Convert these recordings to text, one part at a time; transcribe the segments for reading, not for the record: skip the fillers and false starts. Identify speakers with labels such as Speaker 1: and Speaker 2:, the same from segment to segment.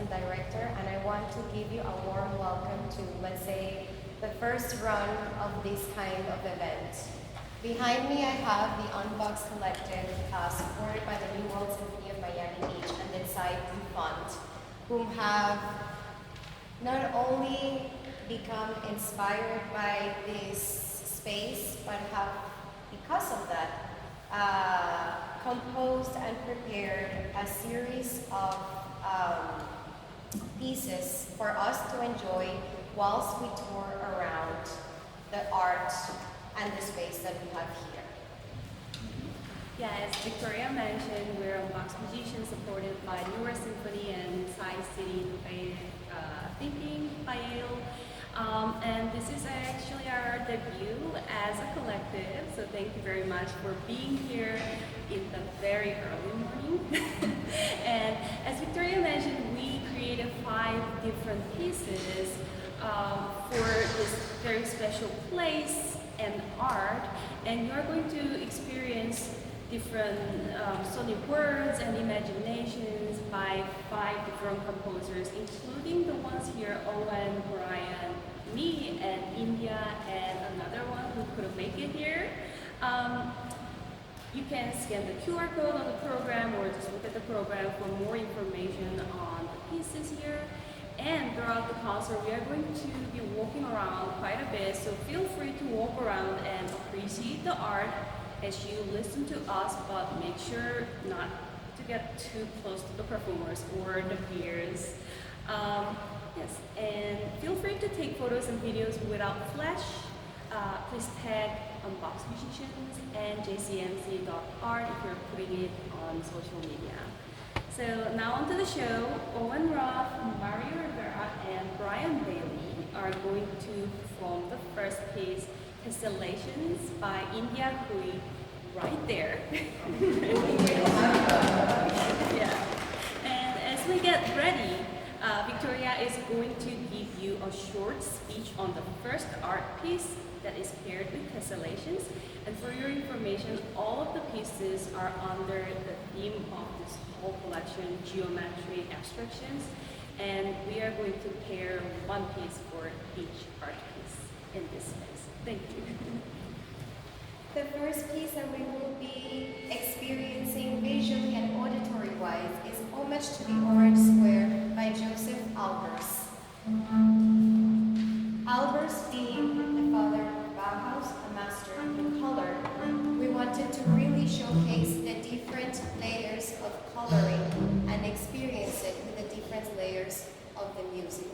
Speaker 1: and director, and I want to give you a warm welcome to, let's say, the first run of this kind of event. Behind me I have the Unboxed Collective, supported by the New World Symphony of Miami Beach and the Side Fund, whom have not only become inspired by this space, but have, because of that, composed and prepared a series of pieces for us to enjoy whilst we tour around the art and the space that we have here.
Speaker 2: Yeah, as Victoria mentioned, we're Unboxed musicians supported by New York Symphony and Science City Thinking by Yale. And this is actually our debut as a collective, so thank you very much for being here in the very early morning. And as Victoria mentioned, we created 5 different pieces for this very special place and art, and you're going to experience different sonic words and imaginations by 5 different composers, including the ones here, Owen, Bryan, me, and India, and another one who couldn't make it here. You can scan the QR code on the program or just look at the program for more information on the pieces here. And throughout the concert, we are going to be walking around quite a bit, so feel free to walk around and appreciate the art as you listen to us, but make sure not to get too close to the performers or the peers. Yes, and feel free to take photos and videos without flash. Please tag Unboxed Musicians and JCMC.art if you're putting it on social media. So now onto the show. Owen, Ruff, Rivera, and Bryan are going to perform the first piece, Tessellations by India Hui, right there. Yeah. And as we get ready, Victoria is going to give you a short speech on the first art piece that is paired with tessellations. And for your information, all of the pieces are under the theme of this whole collection, geometry abstractions. And we are going to pair one piece for each art piece in this space. Thank you.
Speaker 1: The first piece that we will be experiencing visually and auditory-wise is Homage to the Orange Square by Joseph Albers. Albers being the father of Bauhaus, a master in color, we wanted to really showcase the different layers of coloring and experience it with the different layers of the music.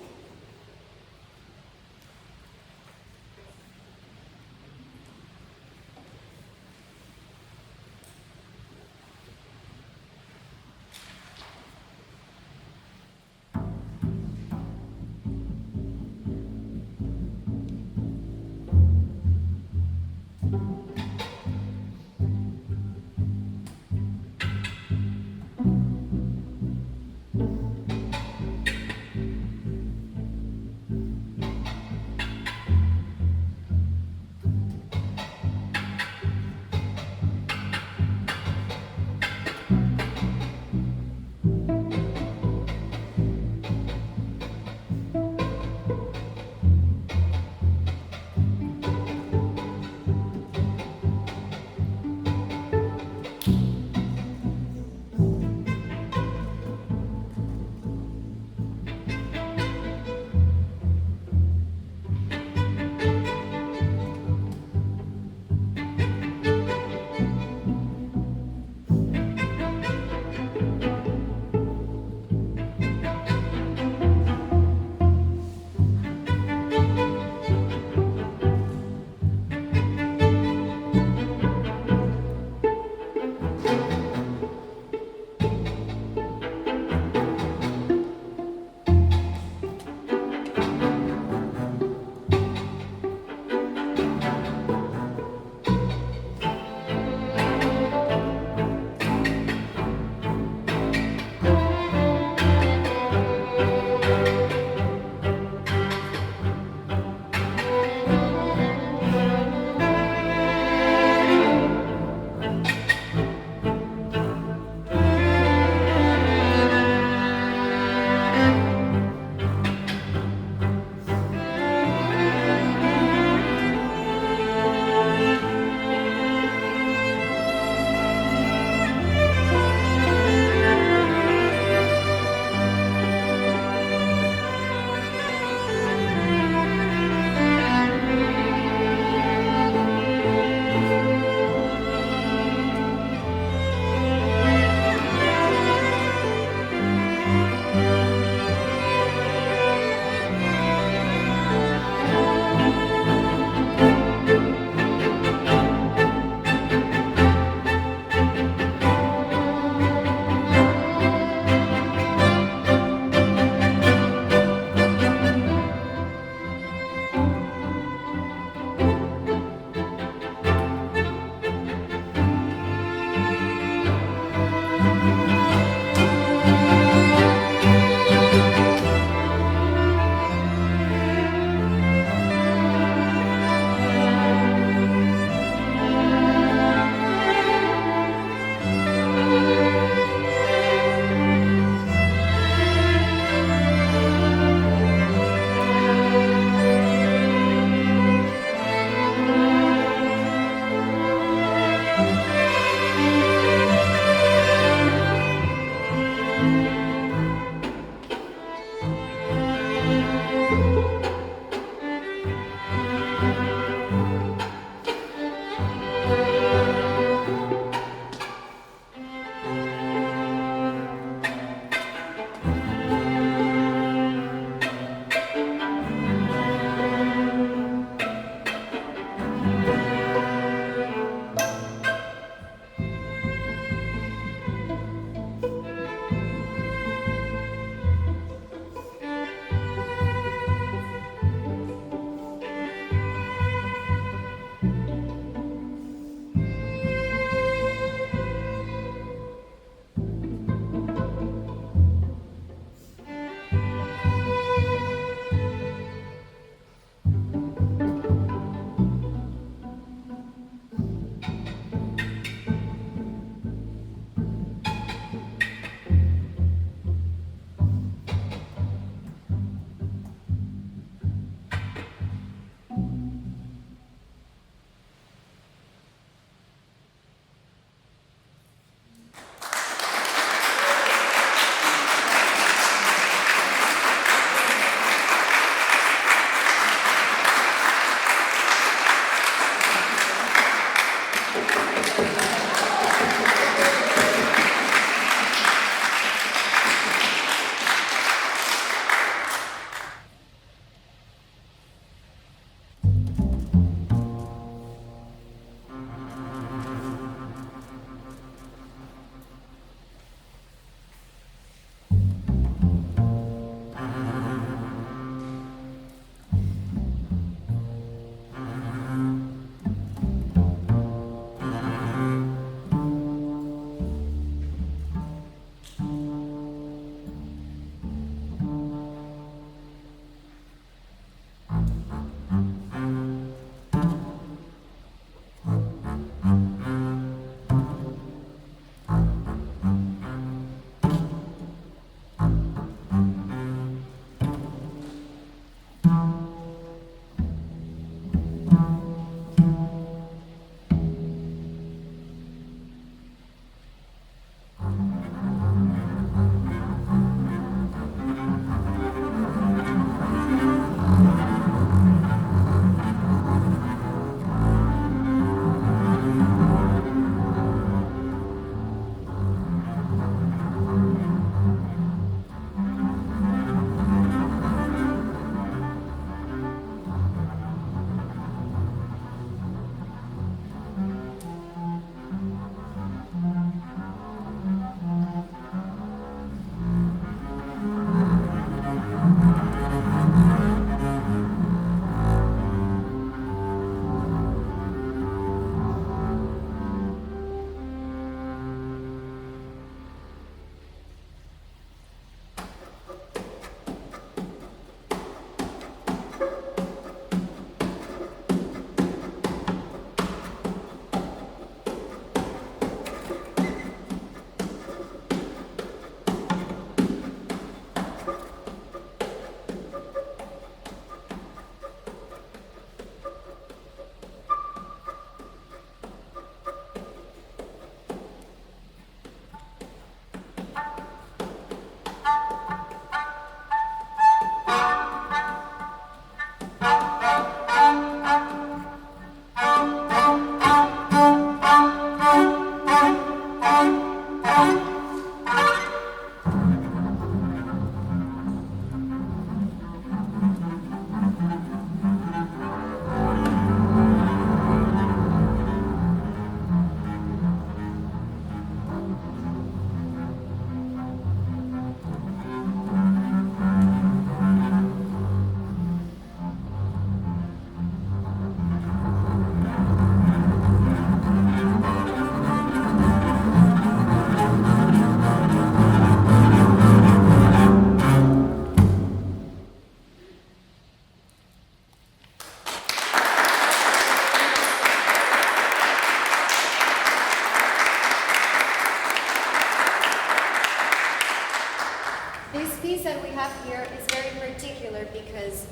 Speaker 1: piece that we have here is very particular because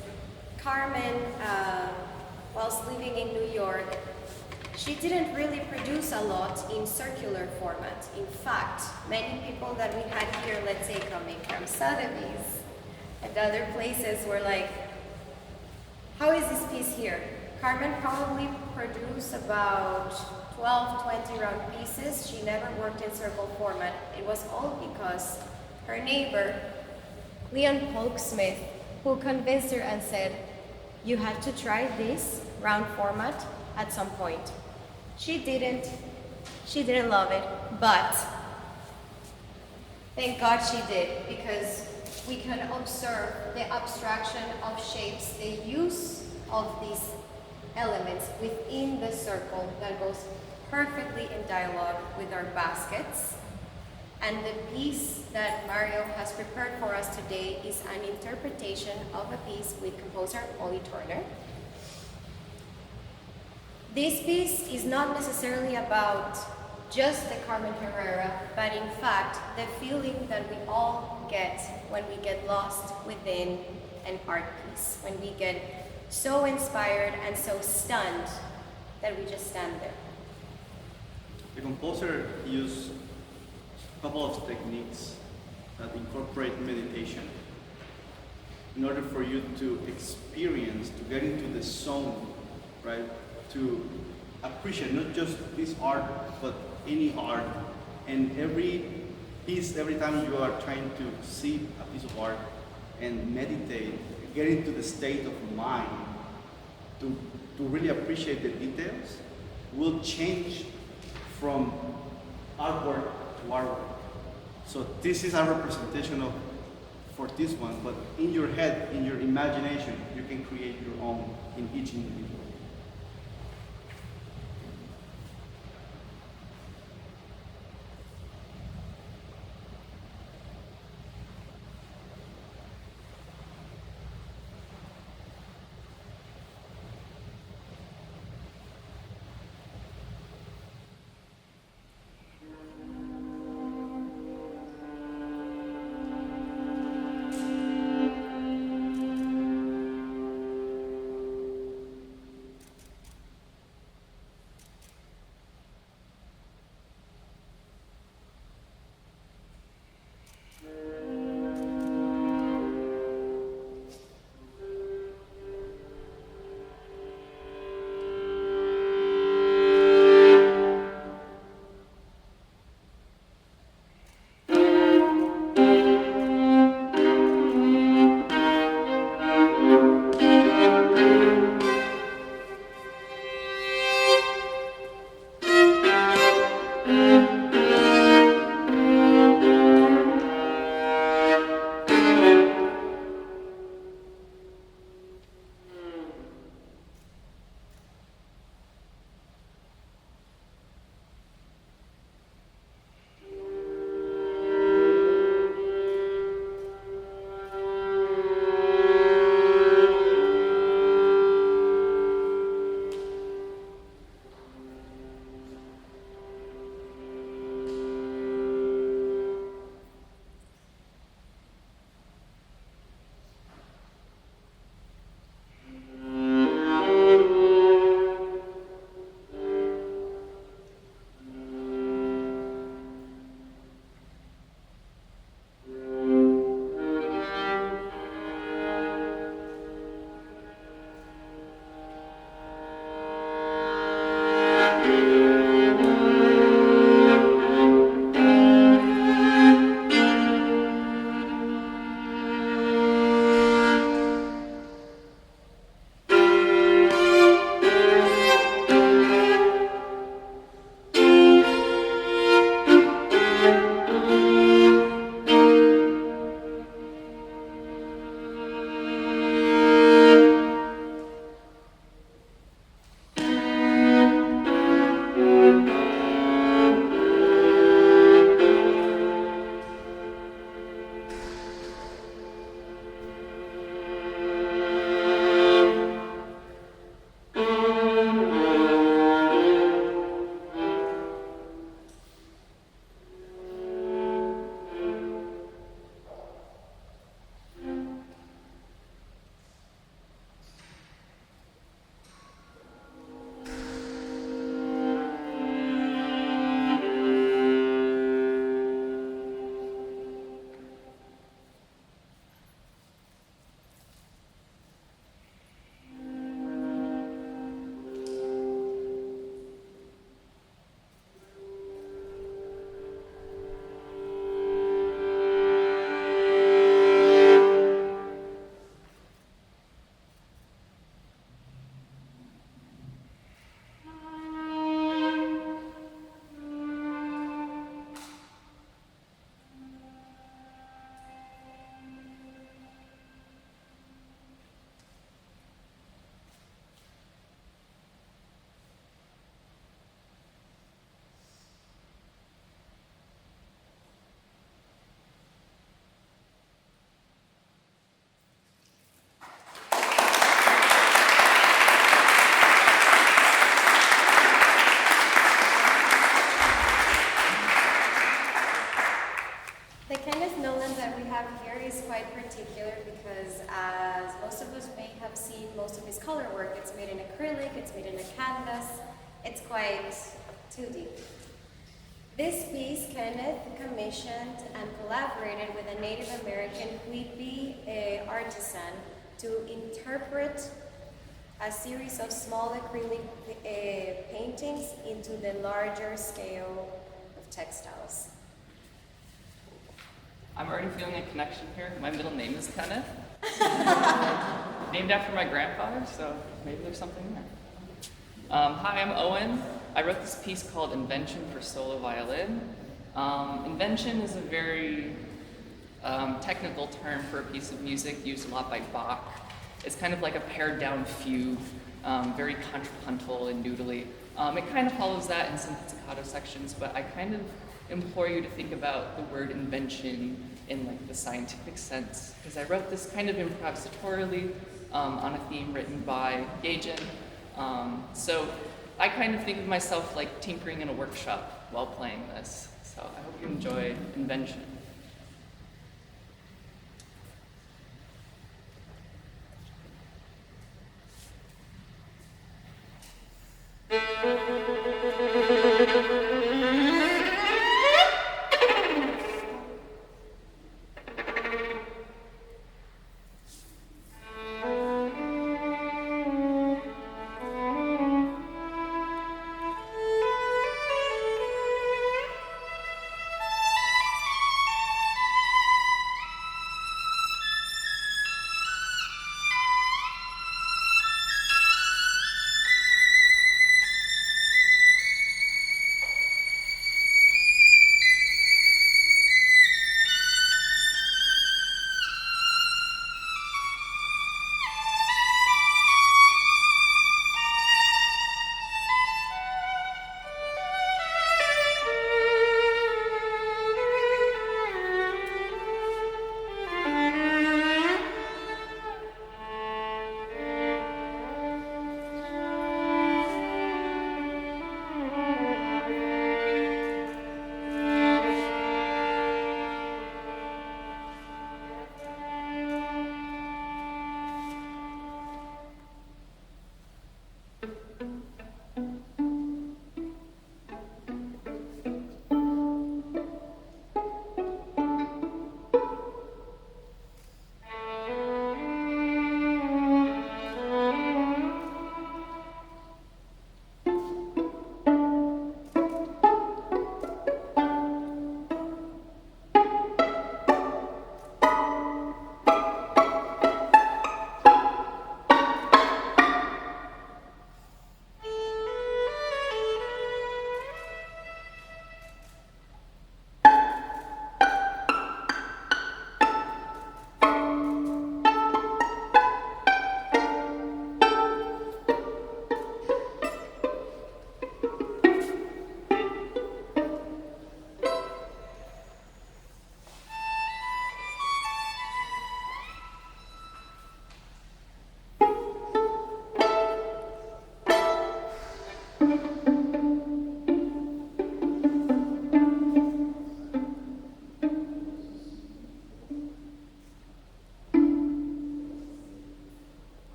Speaker 1: Carmen, whilst living in New York, she didn't really produce a lot in circular format. In fact, many people that we had here, let's say coming from Sotheby's and other places, were like, how is this piece here? Carmen probably produced about 12, 20 round pieces. She never worked in circle format. It was all because her neighbor, Leon Polksmith, who convinced her and said, you have to try this round format at some point. She didn't love it, but thank God she did, because we can observe the abstraction of shapes, the use of these elements within the circle that goes perfectly in dialogue with our baskets. And the piece that Mario has prepared for us today is an interpretation of a piece with composer Ollie Turner. This piece is not necessarily about just the Carmen Herrera, but in fact, the feeling that we all get when we get lost within an art piece, when we get so inspired and so stunned that we just stand there.
Speaker 3: The composer used a couple of techniques that incorporate meditation in order for you to experience, to get into the zone, right? To appreciate not just this art, but any art. And every piece, every time you are trying to see a piece of art and meditate, get into the state of mind to really appreciate the details, will change from artwork to artwork. So this is a representation of, for this one, but in your head, in your imagination, you can create your own in each individual.
Speaker 1: particular because, as most of us may have seen, most of his color work, it's made in acrylic, it's made in a canvas, it's quite 2D. This piece, Kenneth commissioned and collaborated with a Native American Whitby artisan to interpret a series of small acrylic paintings into the larger scale of textiles.
Speaker 4: I'm already feeling a connection here. My middle name is Kenneth. Named after my grandfather, so maybe there's something there. Hi, I'm Owen. I wrote this piece called Invention for Solo Violin. Invention is a very technical term for a piece of music used a lot by Bach. It's kind of like a pared down fugue, very contrapuntal and noodly. It kind of follows that in some pizzicato sections, but I kind of implore you to think about the word invention in like the scientific sense, because I wrote this kind of improvisatorily on a theme written by Gaijin. So I kind of think of myself like tinkering in a workshop while playing this. So I hope you enjoy Invention.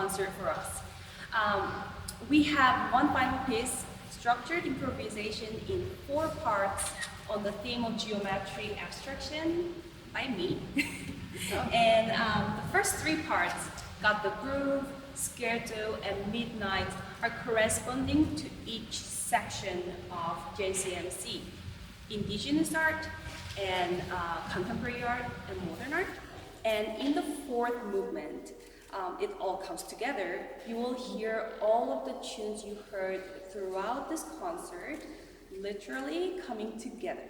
Speaker 2: concert for us. We have one final piece, structured improvisation in 4 parts on the theme of geometric abstraction by me. And the first 3 parts got the groove, Scherzo, and Midnight are corresponding to each section of JCMC. Indigenous art and contemporary art and modern art. And in the fourth movement, it all comes together. You will hear all of the tunes you heard throughout this concert literally coming together.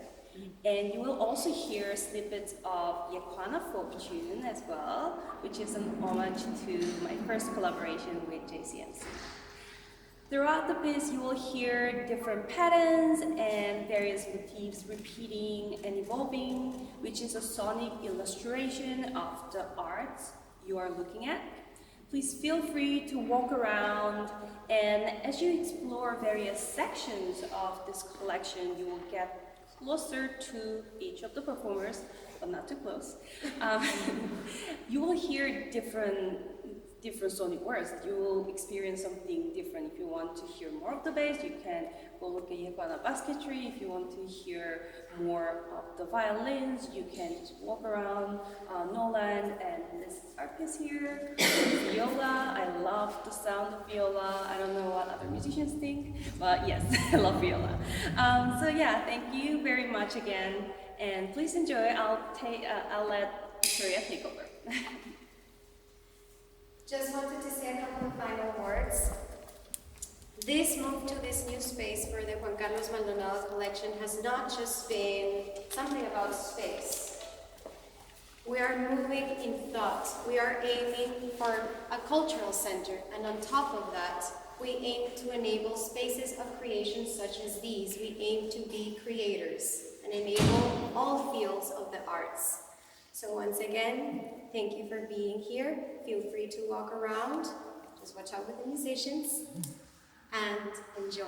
Speaker 2: And you will also hear snippets of Yakwana folk tune as well, which is an homage to my first collaboration with JCMC. Throughout the piece, you will hear different patterns and various motifs repeating and evolving, which is a sonic illustration of the arts you are looking at. Please feel free to walk around, and as you explore various sections of this collection, you will get closer to each of the performers, but not too close. You will hear different sonic words. You will experience something different. If you want to hear more of the bass, you can go look at Yakwana basketry. If you want to hear more of the violins, you can just walk around Nolan and this artist here, Viola. I love the sound of Viola. I don't know what other musicians think, but yes, I love Viola. So yeah, thank you very much again, and please enjoy. I'll let Victoria take over.
Speaker 1: Just wanted to say a couple of final words. This move to this new space for the Juan Carlos Maldonado collection has not just been something about space. We are moving in thought. We are aiming for a cultural center, and on top of that, we aim to enable spaces of creation such as these. We aim to be creators and enable all fields of the arts. So once again, thank you for being here. Feel free to walk around. Just watch out with the musicians and enjoy.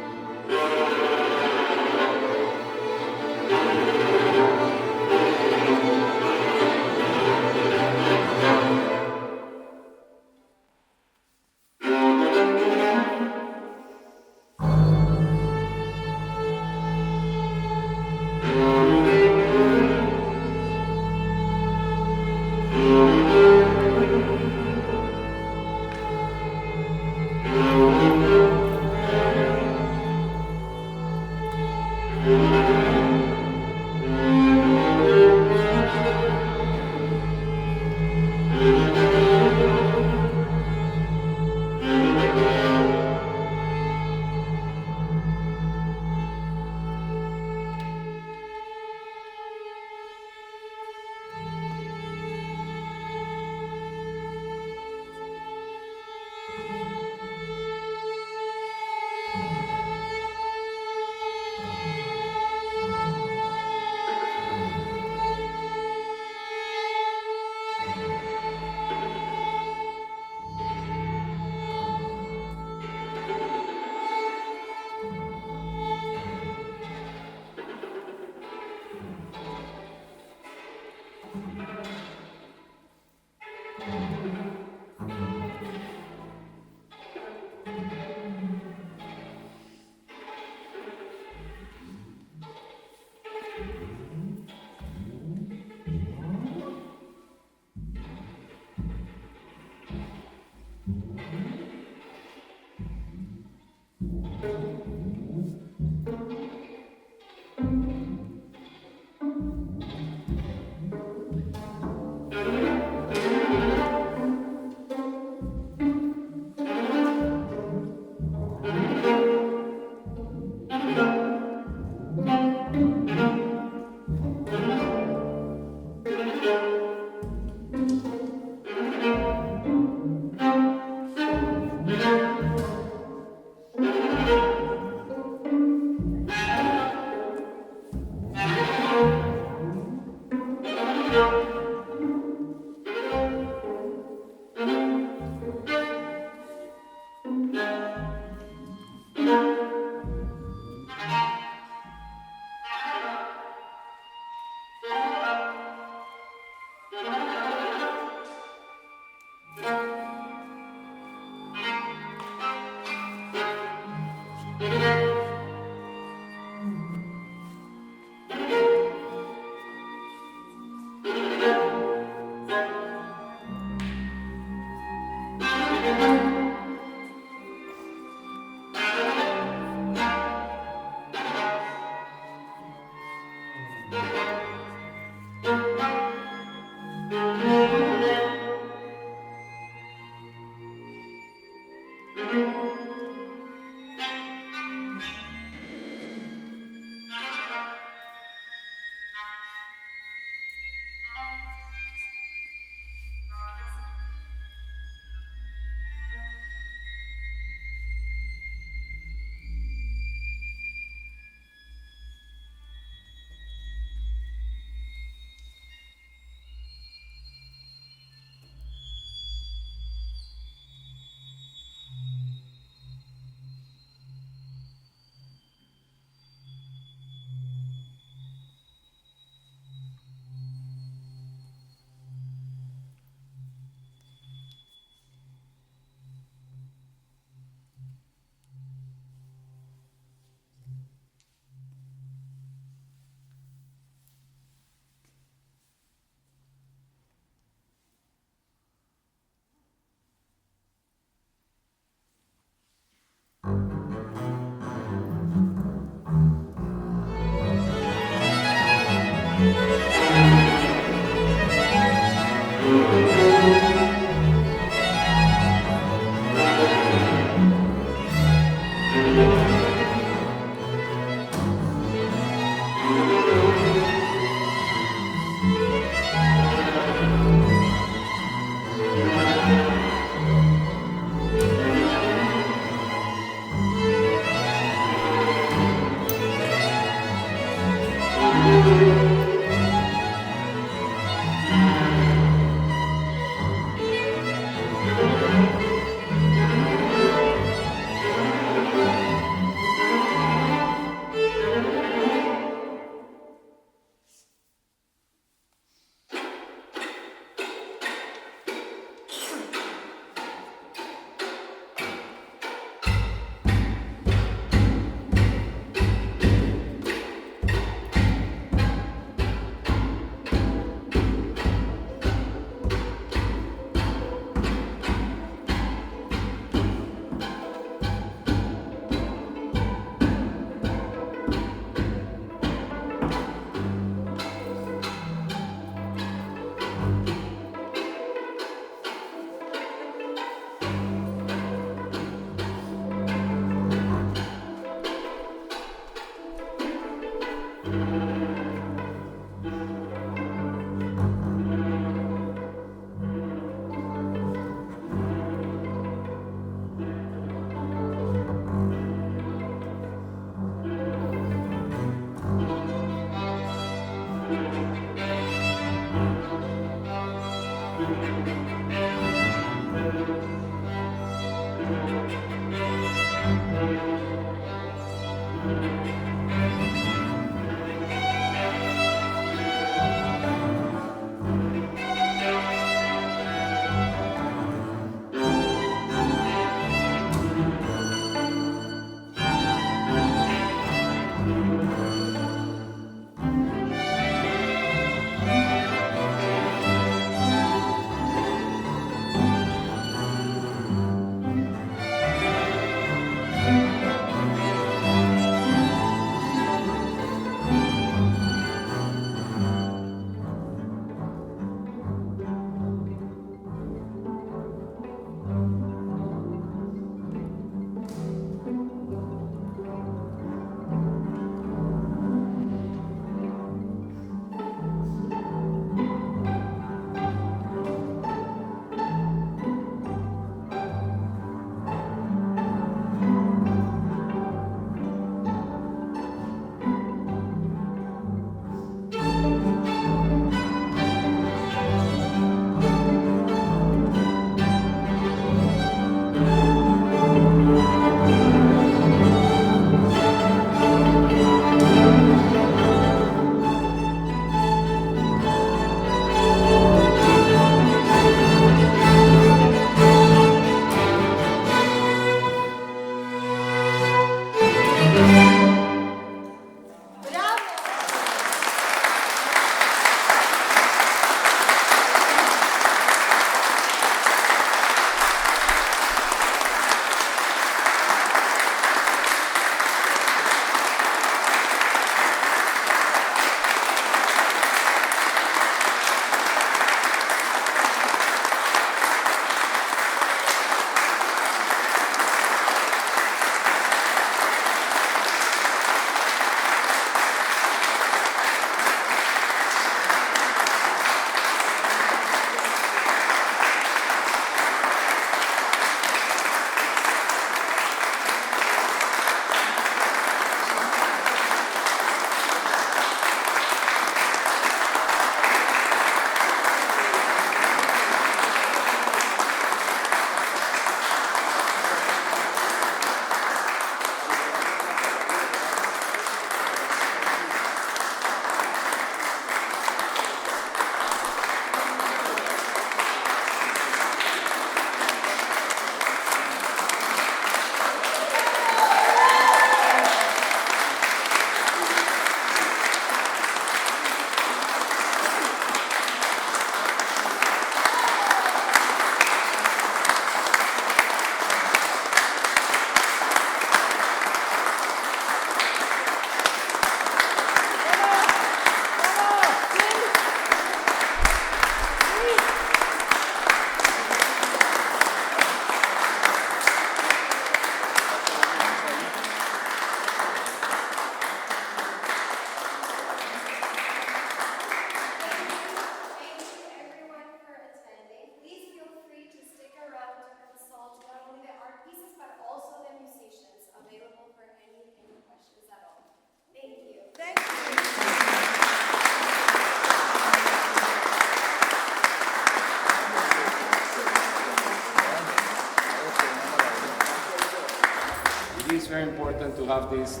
Speaker 5: it is very important to have this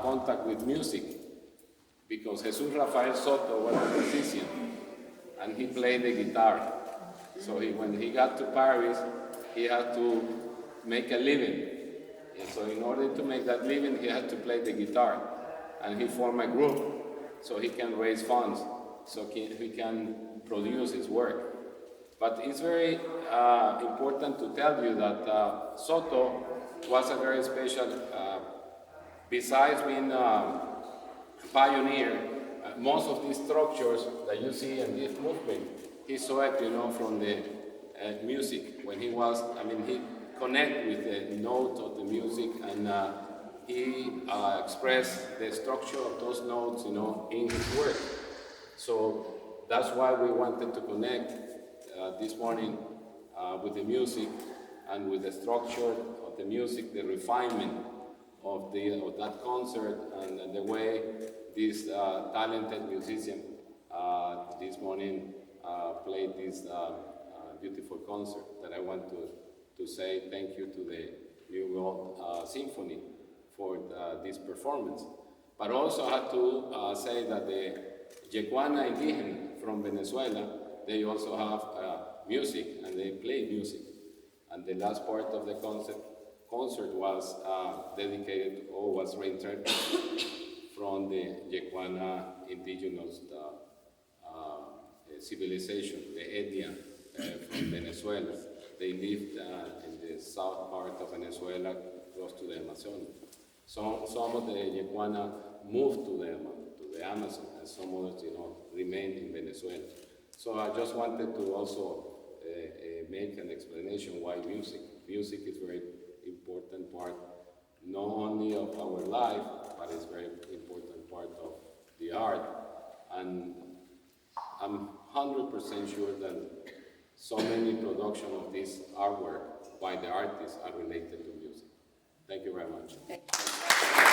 Speaker 5: contact with music, because Jesus Rafael Soto was a musician, and he played the guitar. So when he got to Paris, he had to make a living. And so in order to make that living, he had to play the guitar. And he formed a group so he can raise funds, so he can produce his work. But it's very important to tell you that Soto was a very special, besides being a pioneer, most of these structures that you see in this movement, he saw it, from the music. When he was, he connected with the note of the music, and he expressed the structure of those notes, in his work. So that's why we wanted to connect this morning with the music and with the structure of the music, the refinement of that concert, and the way this talented musician this morning played this beautiful concert. That I want to say thank you to the New World Symphony for this performance. But also I have to say that the Yecuana Indigen from Venezuela, they also have music, and they play music. And the last part of the concert was dedicated, or was reinterpreted from the Yecuana indigenous civilization, the ethnia from Venezuela. They lived in the south part of Venezuela, close to the Amazon. So some of the Yecuana moved to the Amazon, and some others, remained in Venezuela. So I just wanted to also make an explanation why music. Music is a very important part, not only of our life, but it's a very important part of the art. And I'm 100% sure that so many production of this artwork by the artists are related to music. Thank you very much.
Speaker 1: Thank you.